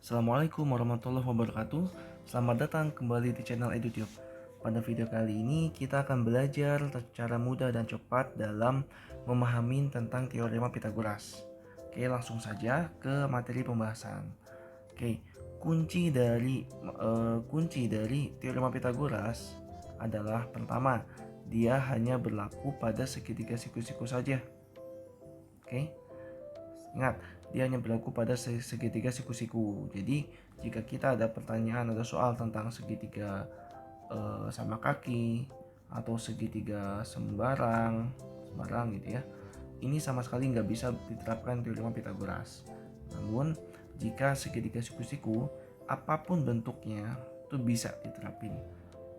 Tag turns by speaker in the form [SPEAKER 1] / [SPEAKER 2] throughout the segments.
[SPEAKER 1] Assalamualaikum warahmatullahi wabarakatuh. Selamat datang kembali di channel EduTube. Pada video kali ini kita akan belajar secara mudah dan cepat dalam memahami tentang teorema Pitagoras. Oke, langsung saja ke materi pembahasan. Oke, kunci dari teorema Pitagoras adalah pertama, dia hanya berlaku pada segitiga siku-siku saja. Oke. Ingat, dia hanya berlaku pada segitiga siku-siku. Jadi, jika kita ada pertanyaan atau soal tentang segitiga sama kaki atau segitiga sembarang gitu ya, ini sama sekali nggak bisa diterapkan teorema Pitagoras. Namun, jika segitiga siku-siku, apapun bentuknya, itu bisa diterapin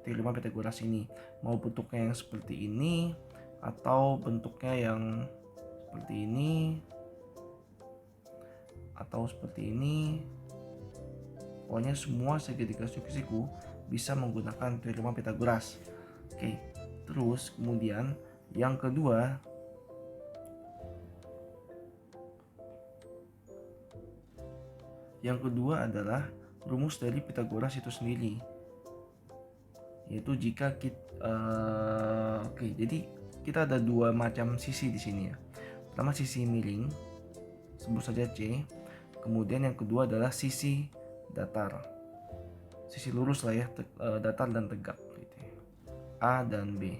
[SPEAKER 1] teorema Pitagoras ini. Mau bentuknya yang seperti ini atau bentuknya yang seperti ini atau seperti ini, pokoknya semua segitiga siku-siku bisa menggunakan teorema Pitagoras. Oke, terus kemudian yang kedua adalah rumus dari Pitagoras itu sendiri, yaitu jika kita jadi kita ada dua macam sisi di sini ya. Pertama sisi miring, sebut saja C. Kemudian yang kedua adalah sisi datar, sisi lurus lah ya, datar dan tegak gitu ya. A dan B,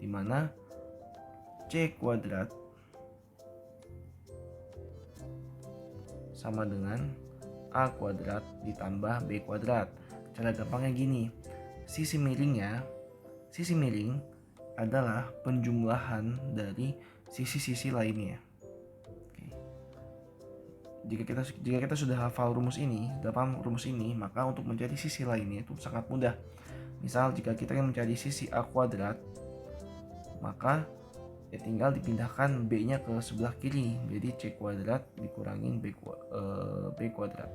[SPEAKER 1] dimana C kuadrat sama dengan A kuadrat ditambah B kuadrat. Cara gampangnya gini, sisi miring adalah penjumlahan dari sisi-sisi lainnya. Jika kita sudah hafal rumus ini, paham rumus ini, maka untuk mencari sisi lainnya itu sangat mudah. Misal jika kita ingin mencari sisi A kuadrat, maka ya tinggal dipindahkan B-nya ke sebelah kiri, jadi C kuadrat dikurangin B kuadrat.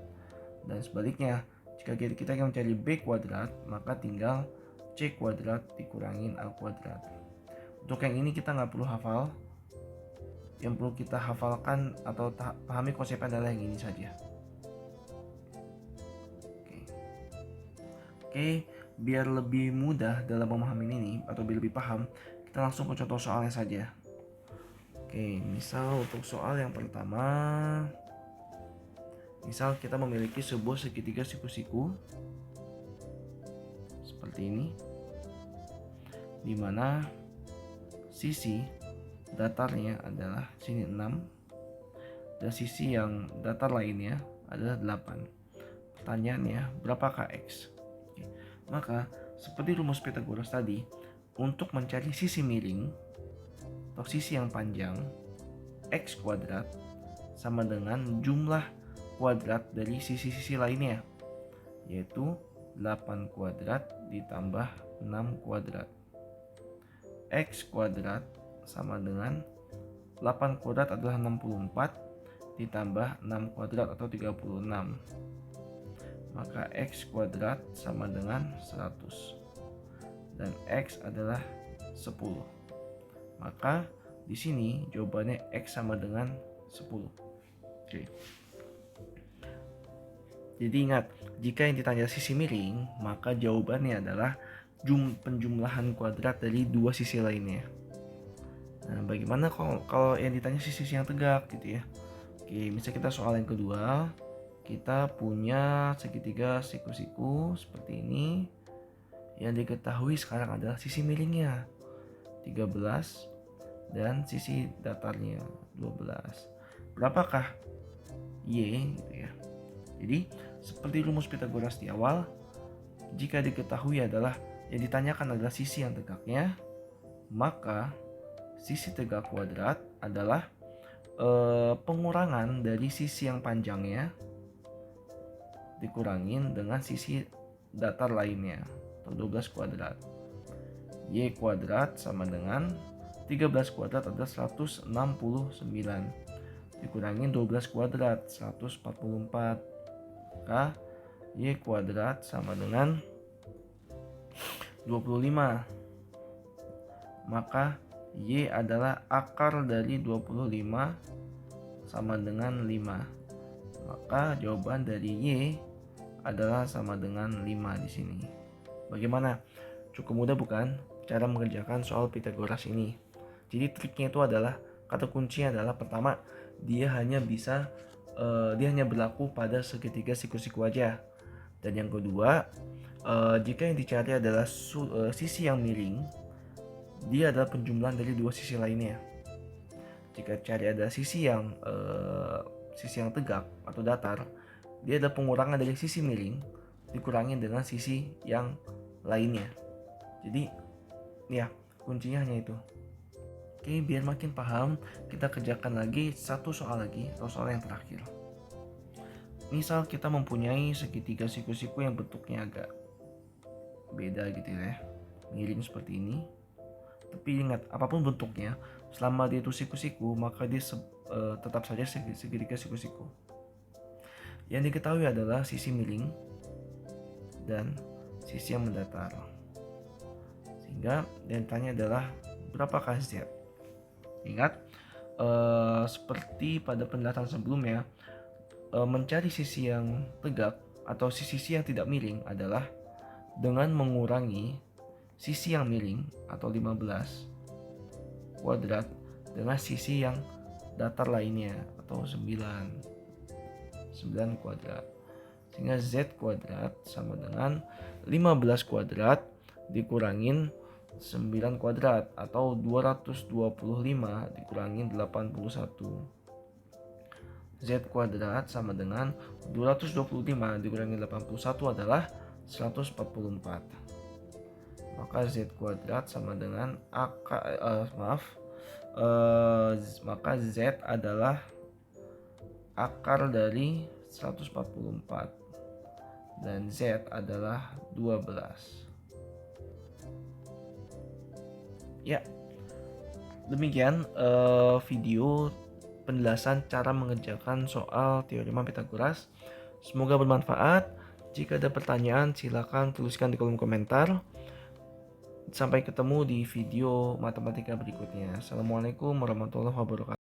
[SPEAKER 1] Dan sebaliknya, jika kita ingin mencari B kuadrat, maka tinggal C kuadrat dikurangin A kuadrat. Untuk yang ini kita nggak perlu hafal. Yang perlu kita hafalkan atau pahami konsepnya adalah yang ini saja. Oke, biar lebih mudah dalam memahami ini atau biar lebih paham, kita langsung ke contoh soalnya saja. Oke, misal untuk soal yang pertama, misal kita memiliki sebuah segitiga siku-siku seperti ini, di mana sisi datarnya adalah sini 6 dan sisi yang datar lainnya adalah 8. Pertanyaannya, berapakah X? Oke. Maka seperti rumus Pythagoras tadi, untuk mencari sisi miring atau sisi yang panjang, X kuadrat sama dengan jumlah kuadrat dari sisi-sisi lainnya, yaitu 8 kuadrat ditambah 6 kuadrat. X kuadrat sama dengan 8 kuadrat adalah 64 ditambah 6 kuadrat atau 36. Maka X kuadrat sama dengan 100 dan X adalah 10. Maka di sini jawabannya X sama dengan 10. Oke. Jadi ingat, jika yang ditanya sisi miring, maka jawabannya adalah penjumlahan kuadrat dari dua sisi lainnya. Nah, bagaimana kalau yang ditanya sisi yang tegak gitu ya? Oke, misalnya kita soal yang kedua, kita punya segitiga siku-siku seperti ini. Yang diketahui sekarang adalah sisi miringnya 13 dan sisi datarnya 12. Berapakah Y gitu ya? Jadi, seperti rumus Pythagoras di awal, jika diketahui adalah yang ditanyakan adalah sisi yang tegaknya, maka sisi tegak kuadrat adalah pengurangan dari sisi yang panjangnya dikurangin dengan sisi datar lainnya atau 12 kuadrat. Y kuadrat sama dengan 13 kuadrat adalah 169 dikurangin 12 kuadrat 144. Maka Y kuadrat sama dengan 25. Maka Y adalah akar dari 25 sama dengan 5. Maka jawaban dari Y adalah sama dengan 5 di sini. Bagaimana? Cukup mudah bukan cara mengerjakan soal Pythagoras ini? Jadi triknya itu adalah, kata kuncinya adalah pertama, dia hanya berlaku pada segitiga siku-siku aja. Dan yang kedua, jika yang dicari adalah sisi yang miring, dia adalah penjumlahan dari dua sisi lainnya. Jika cari ada sisi yang tegak atau datar, dia adalah pengurangan dari sisi miring dikurangi dengan sisi yang lainnya. Jadi ya, kuncinya hanya itu. Oke, biar makin paham, kita kerjakan lagi satu soal lagi, atau soal yang terakhir. Misal kita mempunyai segitiga siku-siku yang bentuknya agak beda gitu ya, miring seperti ini. Tapi ingat, apapun bentuknya, selama dia itu siku-siku, maka dia tetap saja segitiga siku-siku. Yang diketahui adalah sisi miring dan sisi yang mendatar. Sehingga yang ditanya adalah berapakah Z? Ingat, seperti pada penjelasan sebelumnya, mencari sisi yang tegak atau sisi yang tidak miring adalah dengan mengurangi sisi yang miring atau 15 kuadrat dengan sisi yang datar lainnya atau 9 kuadrat. Sehingga Z kuadrat sama dengan 15 kuadrat dikurangin 9 kuadrat atau 225 dikurangin 81. Z kuadrat sama dengan 225 dikurangi 81 adalah 144. Maka Z kuadrat sama dengan maka Z adalah akar dari 144 dan Z adalah 12. Ya, demikian video penjelasan cara mengerjakan soal teorema Pythagoras. Semoga bermanfaat. Jika ada pertanyaan, silakan tuliskan di kolom komentar. Sampai ketemu di video matematika berikutnya. Assalamualaikum warahmatullahi wabarakatuh.